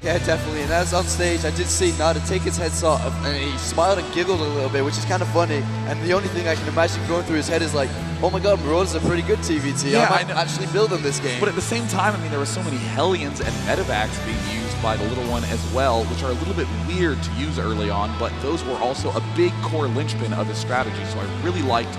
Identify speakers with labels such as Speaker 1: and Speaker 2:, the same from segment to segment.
Speaker 1: Yeah, definitely. And as on stage, I did see NaDa take his headset off, and he smiled and giggled a little bit, which is kind of funny. And the only thing I can imagine going through his head is like, oh my god, Marauder's a pretty good TVT.
Speaker 2: Yeah,
Speaker 1: I might actually build on this game.
Speaker 2: But at the same time, I mean, there were so many Hellions and Medevacs being used by the little one as well, which are a little bit weird to use early on, but those were also a big core linchpin of his strategy. So I really liked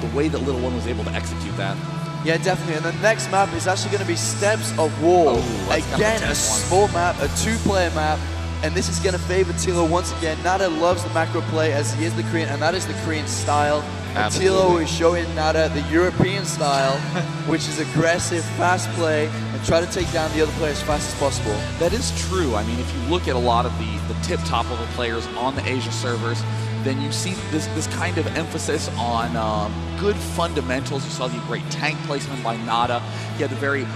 Speaker 2: the way that little one was able to execute that.
Speaker 1: Yeah, definitely. And the next map is actually going to be Steps of War. Again, a small map, a two-player map, and this is going to favor TLO once again. NaDa loves the macro play as he is the Korean, and that is the Korean style. And TLO is showing NaDa the European style, which is aggressive, fast play, and try to take down the other player as fast as possible.
Speaker 2: That is true. I mean, if you look at a lot of the tip-top level players on the Asia servers, then you see this kind of emphasis on good fundamentals. You saw the great tank placement by NaDa. He had the very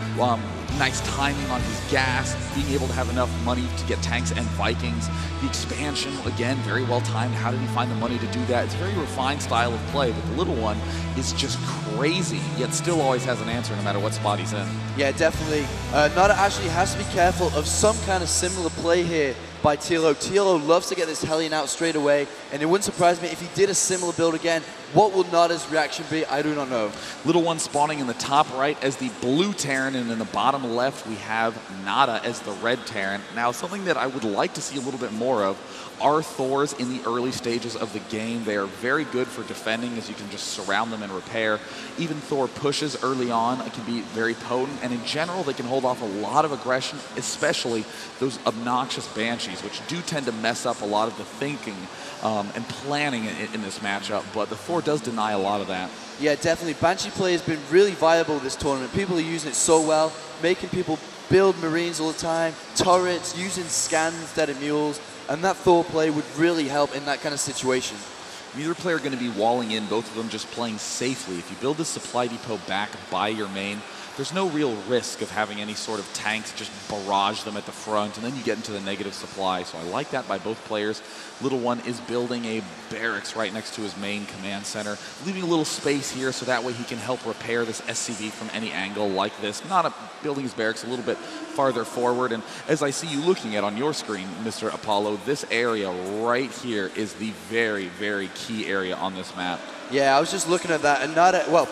Speaker 2: nice timing on his gas, being able to have enough money to get tanks and Vikings. The expansion, again, very well timed. How did he find the money to do that? It's a very refined style of play, but the little one is just crazy, yet still always has an answer no matter what spot he's in.
Speaker 1: Yeah, definitely. NaDa actually has to be careful of some kind of similar play here by TLO. TLO loves to get this Hellion out straight away, and it wouldn't surprise me if he did a similar build again. What will NaDa's reaction be? I do not know.
Speaker 2: Little one spawning in the top right as the blue Terran, and in the bottom left we have NaDa as the red Terran. Now, something that I would like to see a little bit more of are Thors in the early stages of the game. They are very good for defending as you can just surround them and repair. Even Thor pushes early on can be very potent, and in general they can hold off a lot of aggression, especially those obnoxious Banshees, which do tend to mess up a lot of the thinking and planning in this matchup, but the Thor does deny a lot of that.
Speaker 1: Yeah, definitely. Banshee play has been really viable this tournament. People are using it so well, making people build Marines all the time, turrets, using scans instead of mules, and that Thor play would really help in that kind of situation.
Speaker 2: Neither player are going to be walling in, both of them just playing safely. If you build this supply depot back by your main, there's no real risk of having any sort of tanks just barrage them at the front, and then you get into the negative supply. So I like that by both players. Little one is building a barracks right next to his main command center, leaving a little space here so that way he can help repair this SCV from any angle like this. Building his barracks a little bit farther forward. And as I see you looking at on your screen, Mr. Apollo, this area right here is the very, very key area on this map.
Speaker 1: Yeah, I was just looking at that, and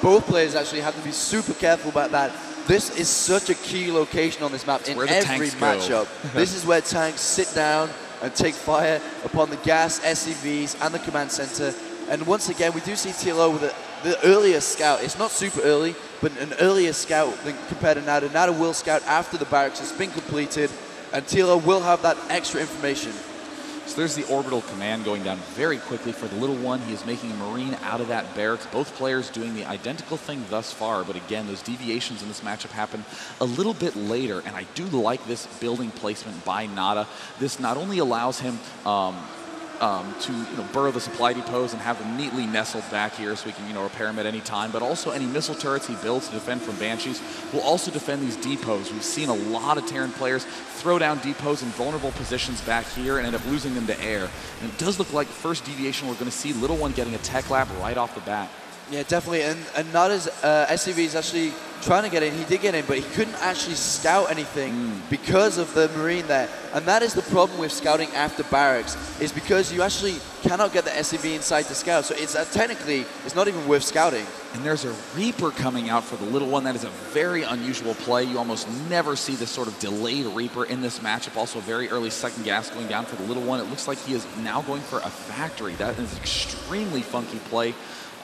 Speaker 1: both players actually have to be super careful about that. This is such a key location on this map in every matchup. This is where tanks sit down and take fire upon the gas, SCVs, and the command center. And once again, we do see TLO with the earlier scout. It's not super early, but an earlier scout than compared to NaDa. NaDa will scout after the barracks has been completed, and TLO will have that extra information.
Speaker 2: So there's the orbital command going down very quickly for the little one. He is making a Marine out of that barracks. Both players doing the identical thing thus far, but again, those deviations in this matchup happen a little bit later, and I do like this building placement by NaDa. This not only allows him to burrow the supply depots and have them neatly nestled back here so we can repair them at any time, but also any missile turrets he builds to defend from Banshees will also defend these depots. We've seen a lot of Terran players throw down depots in vulnerable positions back here and end up losing them to air. And it does look like first deviation we're going to see little one getting a tech lab right off the bat.
Speaker 1: Yeah, definitely. And NaDa's SCV is actually trying to get in. He did get in, but he couldn't actually scout anything because of the Marine there. And that is the problem with scouting after barracks, is because you actually cannot get the SCV inside the scout. So it's technically, it's not even worth scouting.
Speaker 2: And there's a Reaper coming out for the little one. That is a very unusual play. You almost never see this sort of delayed Reaper in this matchup. Also, very early second gas going down for the little one. It looks like he is now going for a factory. That is an extremely funky play.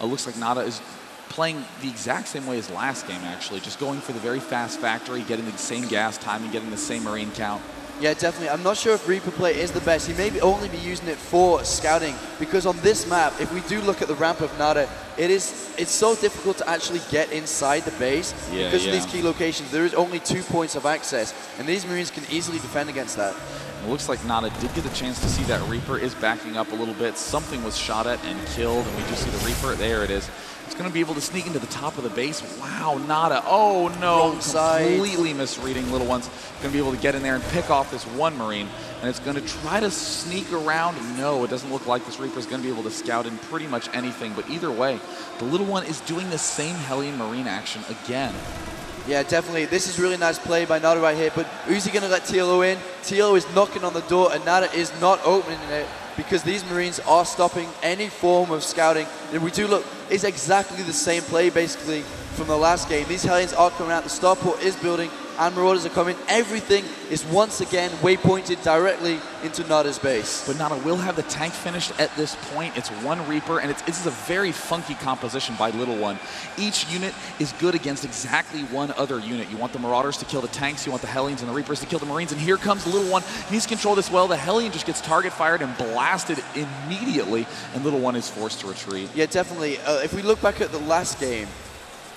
Speaker 2: Looks like NaDa is playing the exact same way as last game, actually. Just going for the very fast factory, getting the same gas time, and getting the same Marine count.
Speaker 1: Yeah, definitely. I'm not sure if Reaper play is the best. He may only be using it for scouting, because on this map, if we do look at the ramp of NaDa, it's so difficult to actually get inside the base because of these key locations. There is only 2 points of access, and these Marines can easily defend against that.
Speaker 2: It looks like NaDa did get a chance to see that Reaper is backing up a little bit. Something was shot at and killed, and we do see the Reaper. There it is. It's going to be able to sneak into the top of the base. Wow, NaDa. Oh, no. Completely misreading little ones. Going to be able to get in there and pick off this one Marine, and it's going to try to sneak around. No, it doesn't look like this Reaper is going to be able to scout in pretty much anything, but either way, the little one is doing the same Hellion Marine action again.
Speaker 1: Yeah, definitely. This is really nice play by NaDa right here, but who's he going to let TLO in? TLO is knocking on the door, and NaDa is not opening it because these Marines are stopping any form of scouting. And we do look, it's exactly the same play basically from the last game. These Hellions are coming out, the starport is building, and Marauders are coming. Everything is once again waypointed directly into NaDa's base.
Speaker 2: But NaDa will have the tank finished at this point. It's one Reaper, and this is a very funky composition by Little One. Each unit is good against exactly one other unit. You want the Marauders to kill the tanks, you want the Hellions and the Reapers to kill the Marines, and here comes Little One. He needs to control this well. The Hellion just gets target fired and blasted immediately, and Little One is forced to retreat.
Speaker 1: Yeah, definitely. If we look back at the last game,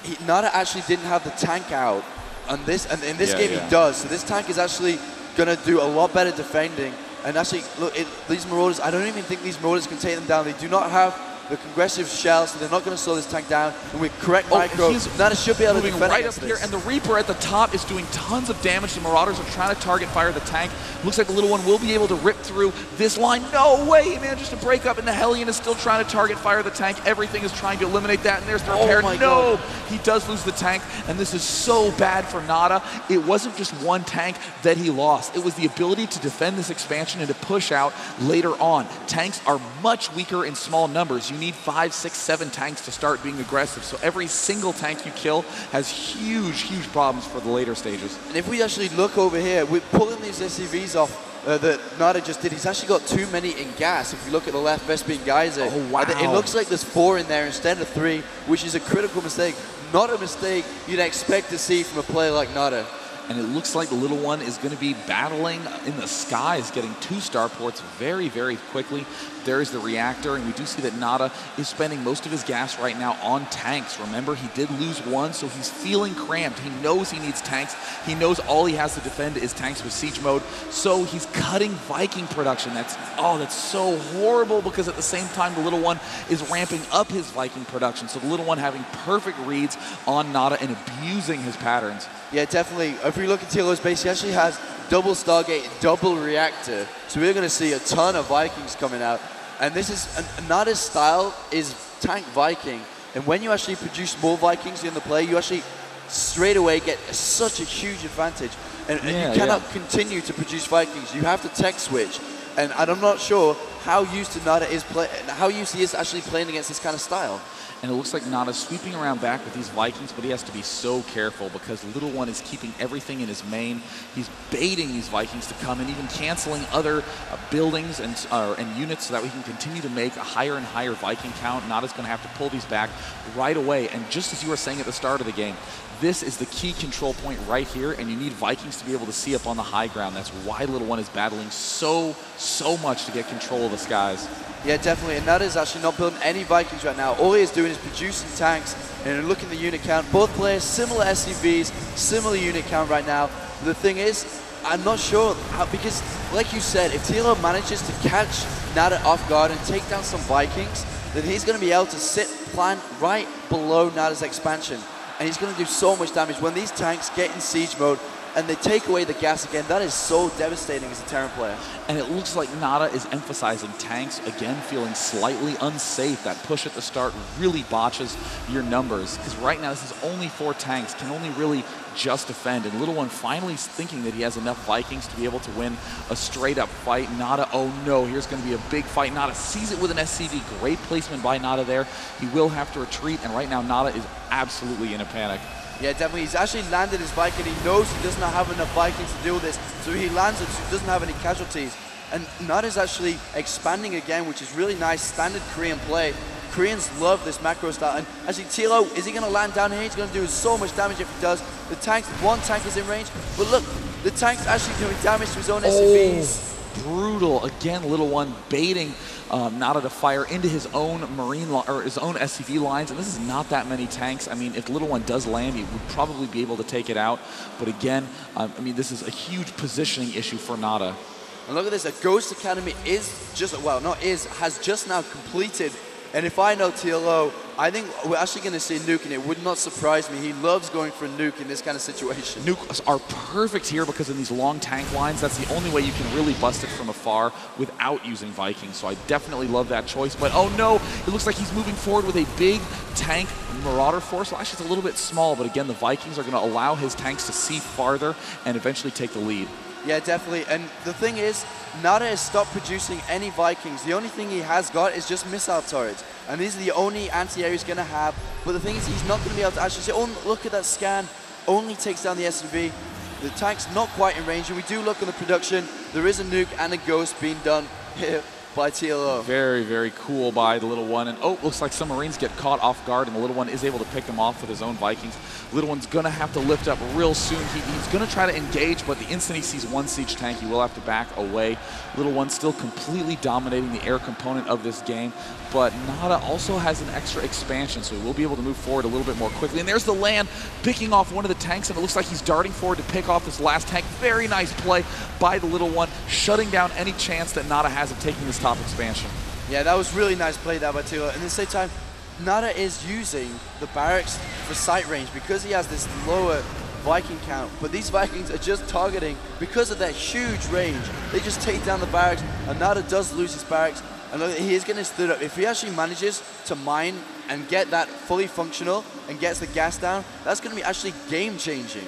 Speaker 1: NaDa actually didn't have the tank out. And in this game he does. So this tank is actually going to do a lot better defending. And actually, look, these Marauders, I don't even think these Marauders can take them down. They do not have the congressive shell, so they're not going to slow this tank down. And with correct micro, NaDa should be able to defend
Speaker 2: right up here. And the Reaper at the top is doing tons of damage. The Marauders are trying to target fire the tank. Looks like the Little One will be able to rip through this line. No way! He manages to break up, and the Hellion is still trying to target fire the tank. Everything is trying to eliminate that, and there's the repair. No! He does lose the tank, and this is so bad for NaDa. It wasn't just one tank that he lost. It was the ability to defend this expansion and to push out later on. Tanks are much weaker in small numbers. You need 5, 6, 7 tanks to start being aggressive. So every single tank you kill has huge, huge problems for the later stages.
Speaker 1: And if we actually look over here, we're pulling these SCVs off that NaDa just did. He's actually got too many in gas. If you look at the left, Vespene Geyser, it looks like there's 4 in there instead of 3, which is a critical mistake. Not a mistake you'd expect to see from a player like NaDa.
Speaker 2: And it looks like the Little One is going to be battling in the skies, getting 2 starports very, very quickly. There's the reactor, and we do see that NaDa is spending most of his gas right now on tanks. Remember, he did lose 1, so he's feeling cramped. He knows he needs tanks. He knows all he has to defend is tanks with siege mode, so he's cutting Viking production. That's so horrible, because at the same time, the Little One is ramping up his Viking production. So the Little One having perfect reads on NaDa and abusing his patterns.
Speaker 1: Yeah, definitely. If we look at TLO's base, he actually has double Stargate, double reactor. So we're going to see a ton of Vikings coming out. And this is, NaDa's style is tank Viking. And when you actually produce more Vikings in the play, you actually straight away get such a huge advantage. And you cannot continue to produce Vikings. You have to tech switch. And I'm not sure how used to NaDa is how used he is actually playing against this kind of style.
Speaker 2: And it looks like NaDa's sweeping around back with these Vikings, but he has to be so careful because Little One is keeping everything in his main. He's baiting these Vikings to come and even canceling other buildings and units so that we can continue to make a higher and higher Viking count. NaDa's going to have to pull these back right away. And just as you were saying at the start of the game, this is the key control point right here, and you need Vikings to be able to see up on the high ground. That's why Little One is battling so much to get control of the skies.
Speaker 1: Yeah, definitely, and NaDa's actually not building any Vikings right now. All he is doing is producing tanks, and look at the unit count. Both players, similar SCVs, similar unit count right now. The thing is, I'm not sure how, because like you said, if TLO manages to catch NaDa off guard and take down some Vikings, then he's going to be able to sit plant right below NaDa's expansion. And he's going to do so much damage. When these tanks get in siege mode and they take away the gas again, that is so devastating as a Terran player.
Speaker 2: And it looks like NaDa is emphasizing tanks, again, feeling slightly unsafe. That push at the start really botches your numbers. Because right now, this is only 4 tanks, can only really just defend. And Little One finally is thinking that he has enough Vikings to be able to win a straight-up fight. NaDa, oh no, here's going to be a big fight. NaDa sees it with an SCV. Great placement by NaDa there. He will have to retreat, and right now, NaDa is absolutely in a panic.
Speaker 1: Yeah, definitely. He's actually landed his Viking. He knows he does not have enough Vikings to deal with this, so he lands it, so he doesn't have any casualties. And NaDa's actually expanding again, which is really nice, standard Korean play. Koreans love this macro style. And actually, TLO, is he going to land down here? He's going to do so much damage if he does. The tank, 1 tank is in range, but look, the tank's actually doing damage to his own SCVs.
Speaker 2: Brutal. Again, Little One baiting NaDa to fire into his own his own SCV lines, and this is not that many tanks. I mean, if Little One does land, he would probably be able to take it out. But again, I mean, this is a huge positioning issue for NaDa.
Speaker 1: And look at this, a Ghost Academy is just, well, not is, has just now completed And if I know TLO, I think we're actually going to see Nuke, and it would not surprise me. He loves going for Nuke in this kind of situation.
Speaker 2: Nukes are perfect here because in these long tank lines, that's the only way you can really bust it from afar without using Vikings. So I definitely love that choice. But oh no, it looks like he's moving forward with a big tank Marauder force. Well, actually, it's a little bit small, but again, the Vikings are going to allow his tanks to see farther and eventually take the lead.
Speaker 1: Yeah, definitely. And the thing is, NaDa has stopped producing any Vikings. The only thing he has got is just missile turrets. And these are the only anti-air he's going to have. But the thing is, he's not going to be able to actually say, oh, look at that scan. Only takes down the esl-tv. The tank's not quite in range. And we do look on the production. There is a nuke and a ghost being done here by TLO.
Speaker 2: Very, very cool by the little one. And oh, looks like some Marines get caught off guard, and the little one is able to pick them off with his own Vikings. Little one's going to have to lift up real soon. He's going to try to engage, but the instant he sees one siege tank, he will have to back away. Little one still completely dominating the air component of this game, but NaDa also has an extra expansion, so he will be able to move forward a little bit more quickly. And there's the land picking off one of the tanks, and it looks like he's darting forward to pick off this last tank. Very nice play by the little one, shutting down any chance that NaDa has of taking this top expansion.
Speaker 1: Yeah, that was really nice play there by TLO. And at the same time, NaDa is using the barracks for sight range because he has this lower Viking count, but these Vikings are just targeting because of that huge range. They just take down the barracks, and NaDa does lose his barracks. And look, he is getting stood up. If he actually manages to mine and get that fully functional and gets the gas down, that's going to be actually game-changing.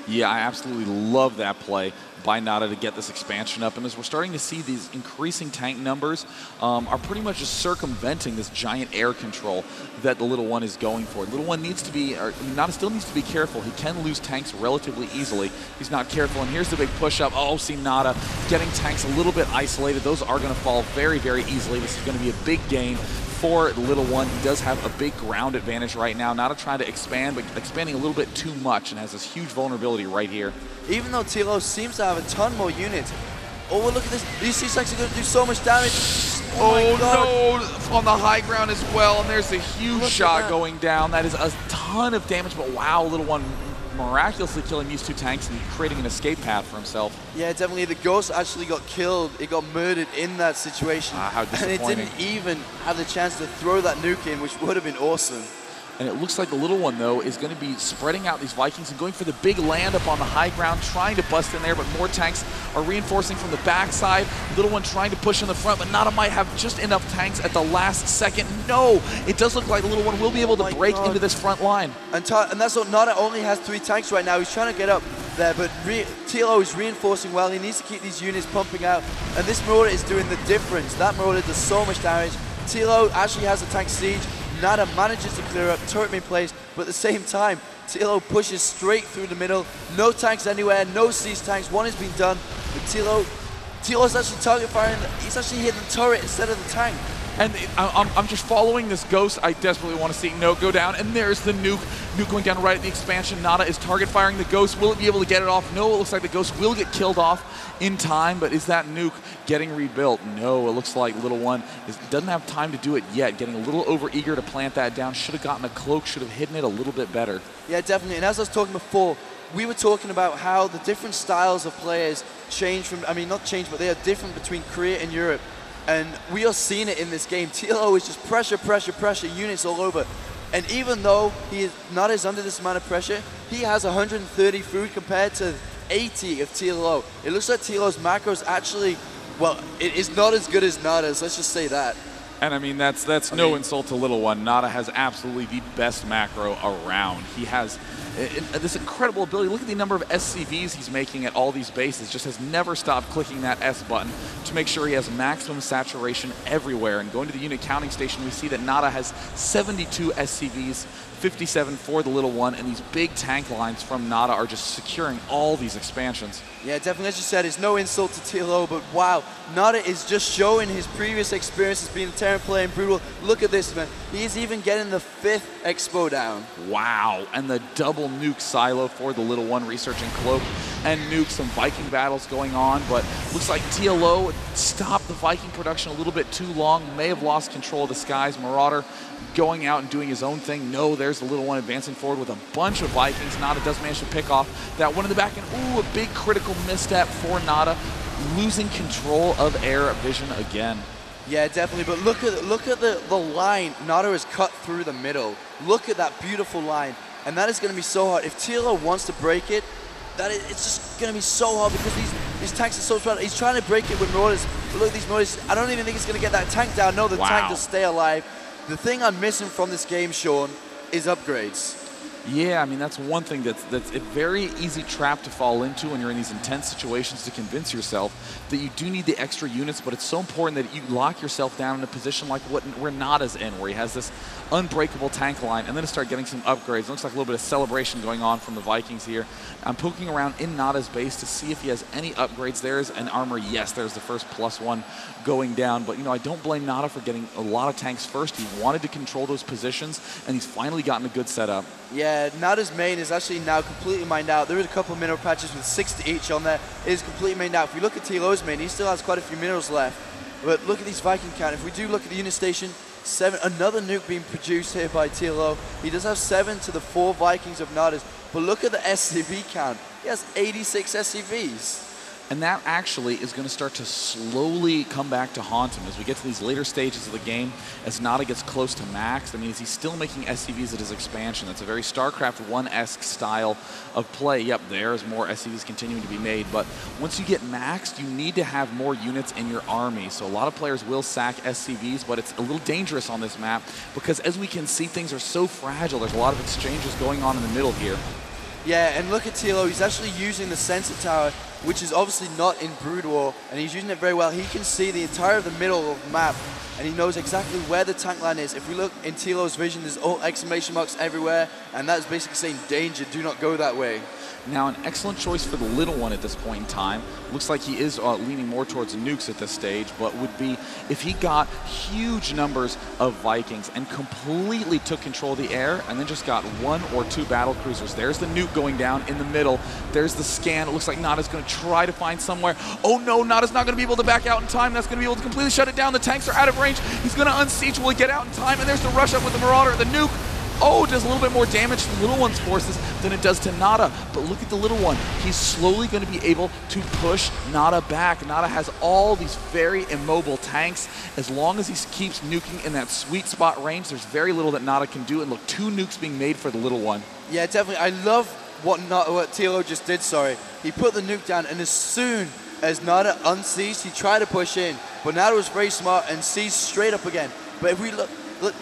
Speaker 2: Yeah, I absolutely love that play by NaDa to get this expansion up. And as we're starting to see, these increasing tank numbers are pretty much just circumventing this giant air control that the little one is going for. Little one needs to be, or NaDa still needs to be careful. He can lose tanks relatively easily. He's not careful. And here's the big push up. Oh, see NaDa getting tanks a little bit isolated. Those are going to fall very, very easily. This is going to be a big gain for the little one. He does have a big ground advantage right now. NaDa trying to expand, but expanding a little bit too much, and has this huge vulnerability right here.
Speaker 1: Even though TLO seems to have a ton more units. Oh, look at this. These C-Stacks are going to do so much damage.
Speaker 2: Oh no, on the high ground as well, and there's a huge shot going down. That is a ton of damage, but wow, little one miraculously killing these two tanks and creating an escape path for himself.
Speaker 1: Yeah, definitely. The ghost actually got killed. It got murdered in that situation.
Speaker 2: How disappointing.
Speaker 1: And it didn't even have the chance to throw that nuke in, which would have been awesome.
Speaker 2: And it looks like the little one, though, is going to be spreading out these Vikings and going for the big land up on the high ground, trying to bust in there, but more tanks are reinforcing from the backside. Little one trying to push in the front, but NaDa might have just enough tanks at the last second. No, it does look like the little one will be able to break into this front line.
Speaker 1: And that's what NaDa only has 3 tanks right now. He's trying to get up there, but TLO is reinforcing well. He needs to keep these units pumping out, and this Marauder is doing the difference. That Marauder does so much damage. TLO actually has a tank siege. NaDa manages to clear up, turret being placed, but at the same time, TLO pushes straight through the middle. No tanks anywhere, no siege tanks. One has been done, but TLO's actually target firing. He's actually hitting the turret instead of the tank.
Speaker 2: And I'm just following this ghost. I desperately want to see Note go down. And there's the nuke. Nuke going down right at the expansion. NaDa is target firing the ghost. Will it be able to get it off? No, it looks like the ghost will get killed off in time. But is that nuke getting rebuilt? No, it looks like little one doesn't have time to do it yet. Getting a little over eager to plant that down. Should have gotten a cloak. Should have hidden it a little bit better.
Speaker 1: Yeah, definitely. And as I was talking before, we were talking about how the different styles of players change from, I mean, not change, but they are different between Korea and Europe. And we are seeing it in this game. TLO is just pressure, pressure, pressure, units all over. And even though he is not as under this amount of pressure, he has 130 food compared to 80 of TLO. It looks like TLO's macros actually, well, it is not as good as NaDa's, let's just say that.
Speaker 2: And I mean, that's no insult to little one. NaDa has absolutely the best macro around. He has this incredible ability. Look at the number of SCVs he's making at all these bases. Just has never stopped clicking that S button to make sure he has maximum saturation everywhere. And going to the unit counting station, we see that NaDa has 72 SCVs, 57 for the little one, and these big tank lines from NaDa are just securing all these expansions.
Speaker 1: Yeah, definitely, as you said, it's no insult to TLO, but wow, NaDa is just showing his previous experiences being a Terran player in Brutal. Look at this, man. He's even getting the 5th expo down.
Speaker 2: Wow, and the double nuke silo for the little one, researching cloak and nuke. Some Viking battles going on, but looks like TLO stopped the Viking production a little bit too long, may have lost control of the skies. Marauder going out and doing his own thing. No, there's the little one advancing forward with a bunch of Vikings. NaDa does manage to pick off that one in the back, and ooh, a big critical misstep for NaDa, losing control of air vision again.
Speaker 1: Yeah, definitely. But look at the line NaDa has cut through the middle. Look at that beautiful line, and that is going to be so hard. If TLO wants to break it, it's just going to be so hard because these tanks are so strong. He's trying to break it with Marauders. But look at these Marauders. I don't even think he's going to get that tank down. No, the tank does stay alive. The thing I'm missing from this game, Sean, is upgrades.
Speaker 2: Yeah, I mean, that's one thing that's a very easy trap to fall into when you're in these intense situations, to convince yourself that you do need the extra units, but it's so important that you lock yourself down in a position like where NaDa's in, where he has this unbreakable tank line, and then to start getting some upgrades. It looks like a little bit of celebration going on from the Vikings here. I'm poking around in NaDa's base to see if he has any upgrades. There's an armor. Yes, there's the first +1 going down, but, you know, I don't blame NaDa for getting a lot of tanks first. He wanted to control those positions, and he's finally gotten a good setup.
Speaker 1: Yeah, NaDa's main is actually now completely mined out. There is a couple of mineral patches with 60 each on there. It is completely mined out. If we look at TLO's main, he still has quite a few minerals left. But look at these Viking count. If we do look at the unit station, 7, another nuke being produced here by TLO. He does have 7 to the 4 Vikings of NaDa's. But look at the SCV count. He has 86 SCVs.
Speaker 2: And that actually is going to start to slowly come back to haunt him as we get to these later stages of the game, as NaDa gets close to max. I mean, is he still making SCVs at his expansion? That's a very StarCraft 1-esque style of play. Yep, there's more SCVs continuing to be made, but once you get maxed, you need to have more units in your army. So a lot of players will sack SCVs, but it's a little dangerous on this map because, as we can see, things are so fragile. There's a lot of exchanges going on in the middle here.
Speaker 1: Yeah, and look at TLO. He's actually using the sensor tower, which is obviously not in Brood War, and he's using it very well. He can see the entire of the middle of the map, and he knows exactly where the tank line is. If we look in TLO's vision, there's all exclamation marks everywhere, and that's basically saying, danger, do not go that way.
Speaker 2: Now, an excellent choice for the little one at this point in time. Looks like he is leaning more towards nukes at this stage, but would be if he got huge numbers of Vikings and completely took control of the air and then just got 1 or 2 battle cruisers. There's the nuke going down in the middle. There's the scan. It looks like NaDa's going to try to find somewhere. Oh no, NaDa's not going to be able to back out in time. That's going to be able to completely shut it down. The tanks are out of range. He's going to unsiege. Will he get out in time? And there's the rush up with the Marauder, the nuke. Oh, it does a little bit more damage to the little one's forces than it does to NaDa. But look at the little one. He's slowly going to be able to push NaDa back. NaDa has all these very immobile tanks. As long as he keeps nuking in that sweet spot range, there's very little that NaDa can do. And look, 2 nukes being made for the little one.
Speaker 1: Yeah, definitely. I love what TLO just did, sorry. He put the nuke down, and as soon as NaDa unseized, he tried to push in. But NaDa was very smart and seized straight up again. But if we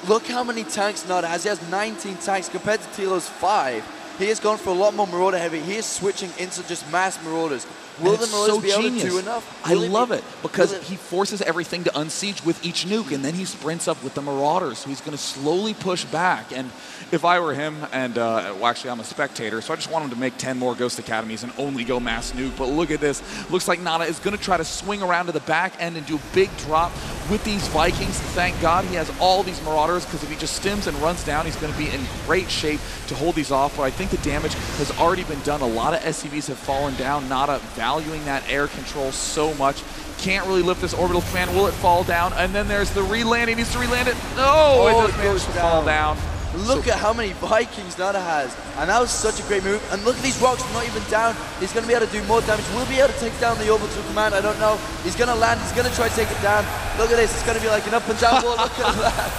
Speaker 1: look how many tanks NaDa has. He has 19 tanks compared to TLO's 5. He has gone for a lot more Marauder heavy. He is switching into just mass Marauders. Will the Marauders be able to do enough?
Speaker 2: I love it because he forces everything to unsiege with each nuke, and then he sprints up with the Marauders. So he's going to slowly push back. And if I were him, and well, actually I'm a spectator, so I just want him to make 10 more Ghost Academies and only go mass nuke. But look at this. Looks like NaDa is going to try to swing around to the back end and do a big drop with these Vikings. Thank God he has all these Marauders, because if he just stims and runs down, he's going to be in great shape to hold these off. But I think the damage has already been done. A lot of SCVs have fallen down. NaDa valuing that air control so much. Can't really lift this orbital command. Will it fall down? And then there's the reland. He needs to reland it. No, it does manage to fall down.
Speaker 1: Look at how many Vikings NaDa has. And that was such a great move. And look at these rocks, not even down. He's going to be able to do more damage. Will he be able to take down the orbital command? I don't know. He's going to land. He's going to try to take it down. Look at this. It's going to be like an up and down ball. Look at that.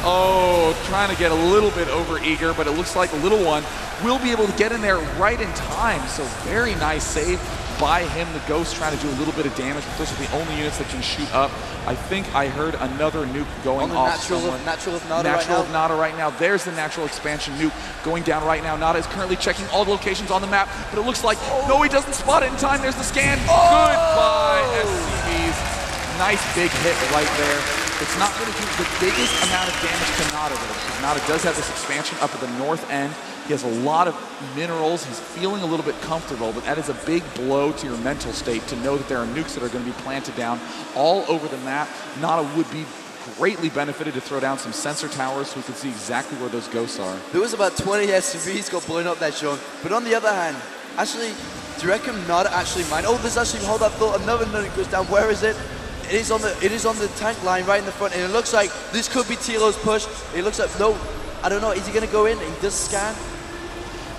Speaker 2: Oh, trying to get a little bit over eager, but it looks like the little one will be able to get in there right in time. So very nice save by him. The Ghost trying to do a little bit of damage, but those are the only units that can shoot up. I think I heard another nuke going off somewhere.
Speaker 1: Natural of NaDa
Speaker 2: right now. There's the natural expansion nuke going down right now. NaDa is currently checking all the locations on the map, but it looks like, no, he doesn't spot it in time. There's the scan. Goodbye, SCVs. Nice big hit right there. It's not going to do the biggest amount of damage to NaDa, though, because NaDa does have this expansion up at the north end. He has a lot of minerals. He's feeling a little bit comfortable, but that is a big blow to your mental state to know that there are nukes that are going to be planted down all over the map. NaDa would be greatly benefited to throw down some sensor towers so we could see exactly where those ghosts are.
Speaker 1: There was about 20 SCVs got blown up there, Sean. But on the other hand, actually, do you reckon NaDa actually mind? Oh, there's actually, hold that thought, another nuke goes down. Where is it? It is on the tank line right in the front, and it looks like this could be TLO's push. It looks like, no, I don't know, is he going to go in? He does scan.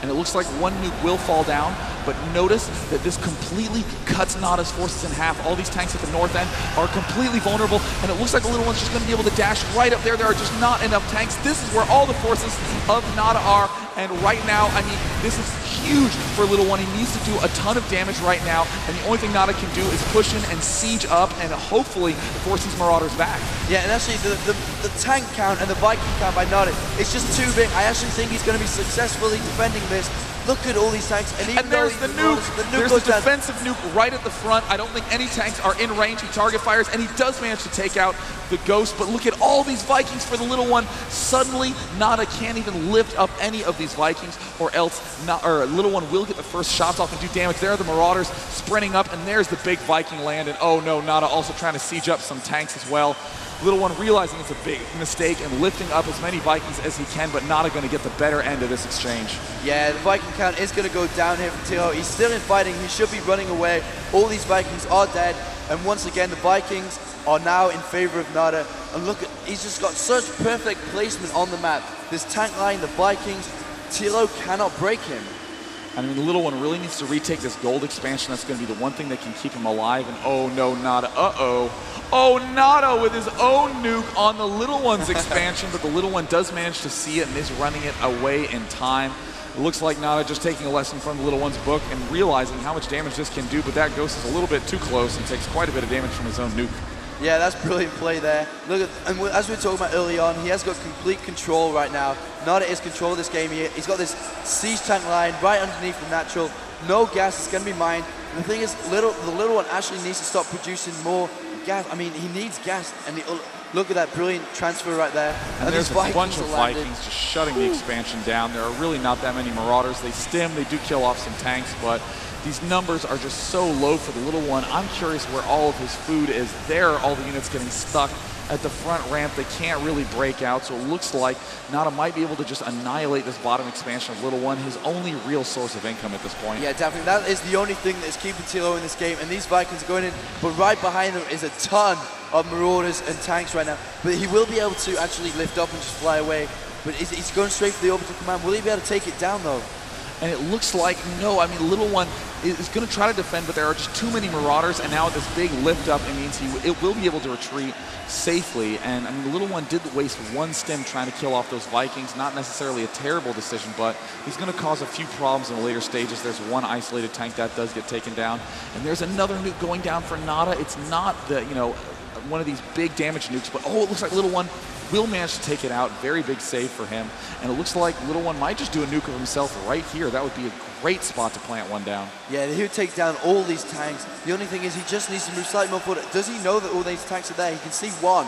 Speaker 2: And it looks like one nuke will fall down. but notice that this completely cuts NaDa's forces in half. All these tanks at the north end are completely vulnerable, and it looks like the little one's just going to be able to dash right up there. There are just not enough tanks. This is where all the forces of NaDa are, and right now, I mean, this is huge for little one. He needs to do a ton of damage right now, and the only thing NaDa can do is push in and siege up and hopefully force these Marauders back.
Speaker 1: Yeah, and actually the tank count and the Viking count by NaDa, it's just too big. I actually think he's going to be successfully defending this. Look at all these tanks, and even
Speaker 2: there's the nuke. There's the defensive nuke right at the front. I don't think any tanks are in range. He target fires, and he does manage to take out the Ghost. But look at all these Vikings for the little one. Suddenly, NaDa can't even lift up any of these Vikings, or else little one will get the first shots off and do damage. There are the Marauders sprinting up, and there's the big Viking land. And oh no, NaDa also trying to siege up some tanks as well. Little one realizing it's a big mistake and lifting up as many Vikings as he can, but NaDa going to get the better end of this exchange.
Speaker 1: Yeah, the Viking count is going to go down here for TLO. He's still in fighting. He should be running away. All these Vikings are dead. And once again, the Vikings are now in favor of NaDa. And look, he's just got such perfect placement on the map. This tank line, the Vikings, TLO cannot break him.
Speaker 2: I mean, the little one really needs to retake this gold expansion. That's going to be the one thing that can keep him alive. And oh no, NaDa, Oh, NaDa with his own nuke on the little one's expansion, but the little one does manage to see it and is running it away in time. It looks like NaDa just taking a lesson from the little one's book and realizing how much damage this can do, but that Ghost is a little bit too close and takes quite a bit of damage from his own nuke.
Speaker 1: Yeah, that's brilliant play there. Look at, and as we were talking about early on, he has got complete control right now. NaDa is controlling this game here. He's got this siege tank line right underneath the natural. No gas is going to be mined. And the thing is, the little one actually needs to stop producing more gas. I mean, he needs gas. And look at that brilliant transfer right there.
Speaker 2: And there's a bunch of Vikings just shutting the expansion down. There are really not that many Marauders. They stim, they do kill off some tanks, but these numbers are just so low for the little one. I'm curious where all of his food is. There are all the units getting stuck at the front ramp. They can't really break out, so it looks like NaDa might be able to just annihilate this bottom expansion of little one, his only real source of income at this point.
Speaker 1: Yeah, definitely. That is the only thing that is keeping TLO in this game, and these Vikings are going in, but right behind them is a ton of Marauders and tanks right now. But he will be able to actually lift up and just fly away, but he's going straight for the orbital command. Will he be able to take it down, though?
Speaker 2: And it looks like, no, I mean, little one is going to try to defend, but there are just too many Marauders, and now with this big lift up, it means it will be able to retreat safely. And I mean, the little one did waste one stim trying to kill off those Vikings. Not necessarily a terrible decision, but he's going to cause a few problems in the later stages. There's one isolated tank that does get taken down, and there's another nuke going down for NaDa. It's not the, you know, one of these big damage nukes, but oh, it looks like little one will manage to take it out. Very big save for him. And it looks like little one might just do a nuke of himself right here. That would be a great spot to plant one down.
Speaker 1: Yeah, he would take down all these tanks. The only thing is he just needs to move slightly more forward. Does he know that all these tanks are there? He can see one.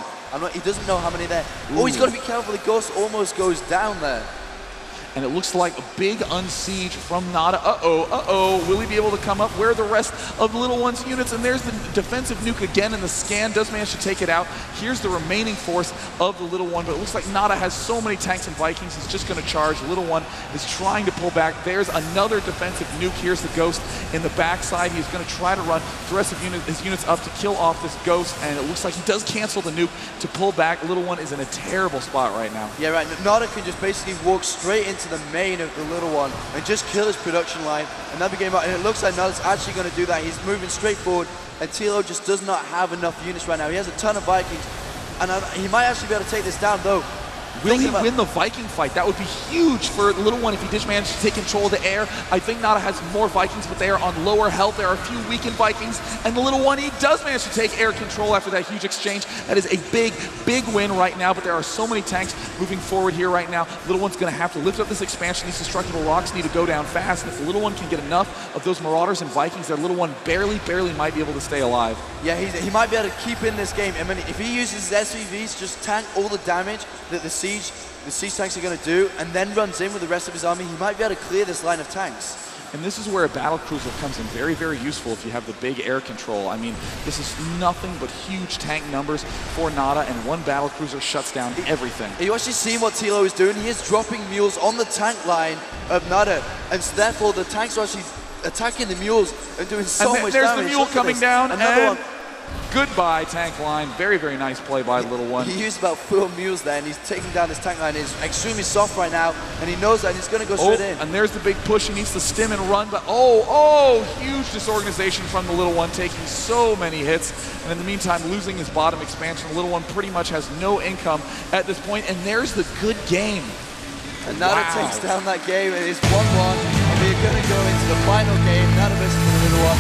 Speaker 1: He doesn't know how many there. Ooh. Oh, he's got to be careful. The Ghost almost goes down there.
Speaker 2: And it looks like a big unsiege from NaDa. Will he be able to come up? Where are the rest of Little One's units? And there's the defensive nuke again, and the scan does manage to take it out. Here's the remaining force of the Little One, but it looks like NaDa has so many tanks and Vikings, he's just going to charge. Little One is trying to pull back. There's another defensive nuke. Here's the Ghost in the backside. He's going to try to run the rest of his units up to kill off this Ghost, and it looks like he does cancel the nuke to pull back. Little One is in a terrible spot right now.
Speaker 1: Yeah, right. NaDa can just basically walk straight into the main of the Little One and just kill his production line, and that'll be game out. And it looks like NaDa's actually going to do that. He's moving straight forward, and TLO just does not have enough units right now. He has a ton of Vikings, and he might actually be able to take this down, though.
Speaker 2: Will he win the Viking fight? That would be huge for the Little One if he did manage to take control of the air. I think NaDa has more Vikings, but they are on lower health. There are a few weakened Vikings, and the Little One, he does manage to take air control after that huge exchange. That is a big, big win right now, but there are so many tanks moving forward here right now. Little One's going to have to lift up this expansion. These destructible rocks need to go down fast, and if the Little One can get enough of those Marauders and Vikings, that Little One barely might be able to stay alive.
Speaker 1: Yeah, he might be able to keep in this game. I mean, if he uses his SVVs, just tank all the damage that the siege tanks are going to do, and then runs in with the rest of his army, he might be able to clear this line of tanks.
Speaker 2: And this is where a battle cruiser comes in very, very useful if you have the big air control. I mean, this is nothing but huge tank numbers for NaDa, and one battle cruiser shuts down everything.
Speaker 1: You actually see what TLO is doing. He is dropping mules on the tank line of NaDa, and so therefore the tanks are actually attacking the mules and doing so much damage.
Speaker 2: There's the mule coming down,
Speaker 1: Another one.
Speaker 2: Goodbye, tank line. Very, very nice play by Little One.
Speaker 1: He used about 4 mules there, and he's taking down this tank line. He's extremely soft right now, and he knows that, and he's going to go straight in.
Speaker 2: And there's the big push. He needs to stim and run, but huge disorganization from the Little One, taking so many hits. And in the meantime, losing his bottom expansion. The Little One pretty much has no income at this point, and there's the good game.
Speaker 1: And NaDa takes down that game. It is 1-1, and we're going to go into the final game. NaDa versus the Little One.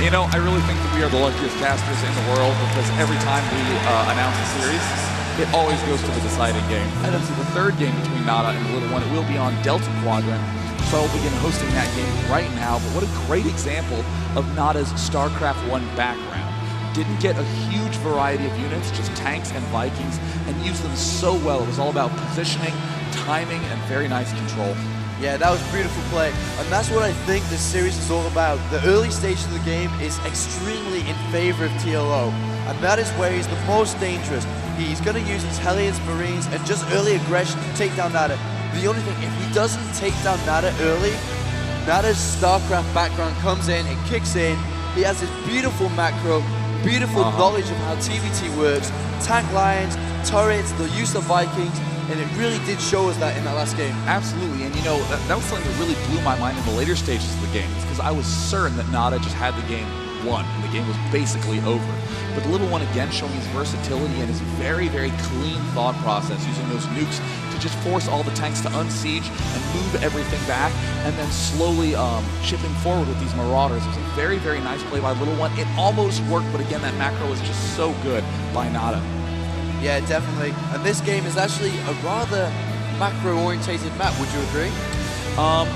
Speaker 2: You know, I really think that we are the luckiest casters in the world, because every time we announce a series, it always goes to the deciding game. And this is the third game between NaDa and the Little One. It will be on Delta Quadrant, so I'll begin hosting that game right now. But what a great example of NaDa's StarCraft 1 background. Didn't get a huge variety of units, just tanks and Vikings, and used them so well. It was all about positioning, timing, and very nice control.
Speaker 1: Yeah, that was beautiful play, and that's what I think this series is all about. The early stages of the game is extremely in favor of TLO, and that is where he's the most dangerous. He's going to use his Hellions, Marines, and just early aggression to take down NaDa. The only thing, if he doesn't take down NaDa early, NaDa's StarCraft background comes in, it kicks in. He has this beautiful macro, beautiful knowledge of how TVT works, tank lines, turrets, the use of Vikings, and it really did show us that in that last game.
Speaker 2: Absolutely, and you know, that was something that really blew my mind in the later stages of the game, because I was certain that NaDa just had the game won, and the game was basically over. But the Little One, again, showing his versatility and his very, very clean thought process, using those nukes to just force all the tanks to unsiege and move everything back, and then slowly chipping forward with these Marauders. It was a very, very nice play by Little One. It almost worked, but again, that macro was just so good by NaDa.
Speaker 1: Yeah, definitely. And this game is actually a rather macro-orientated map, would you agree?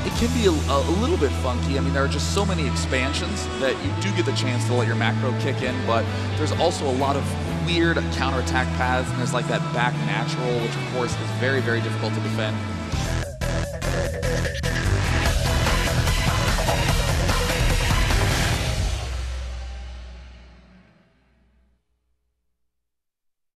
Speaker 2: It can be a little bit funky. I mean, there are just so many expansions that you do get the chance to let your macro kick in, but there's also a lot of weird counterattack paths, and there's like that back natural, which of course is very, very difficult to defend.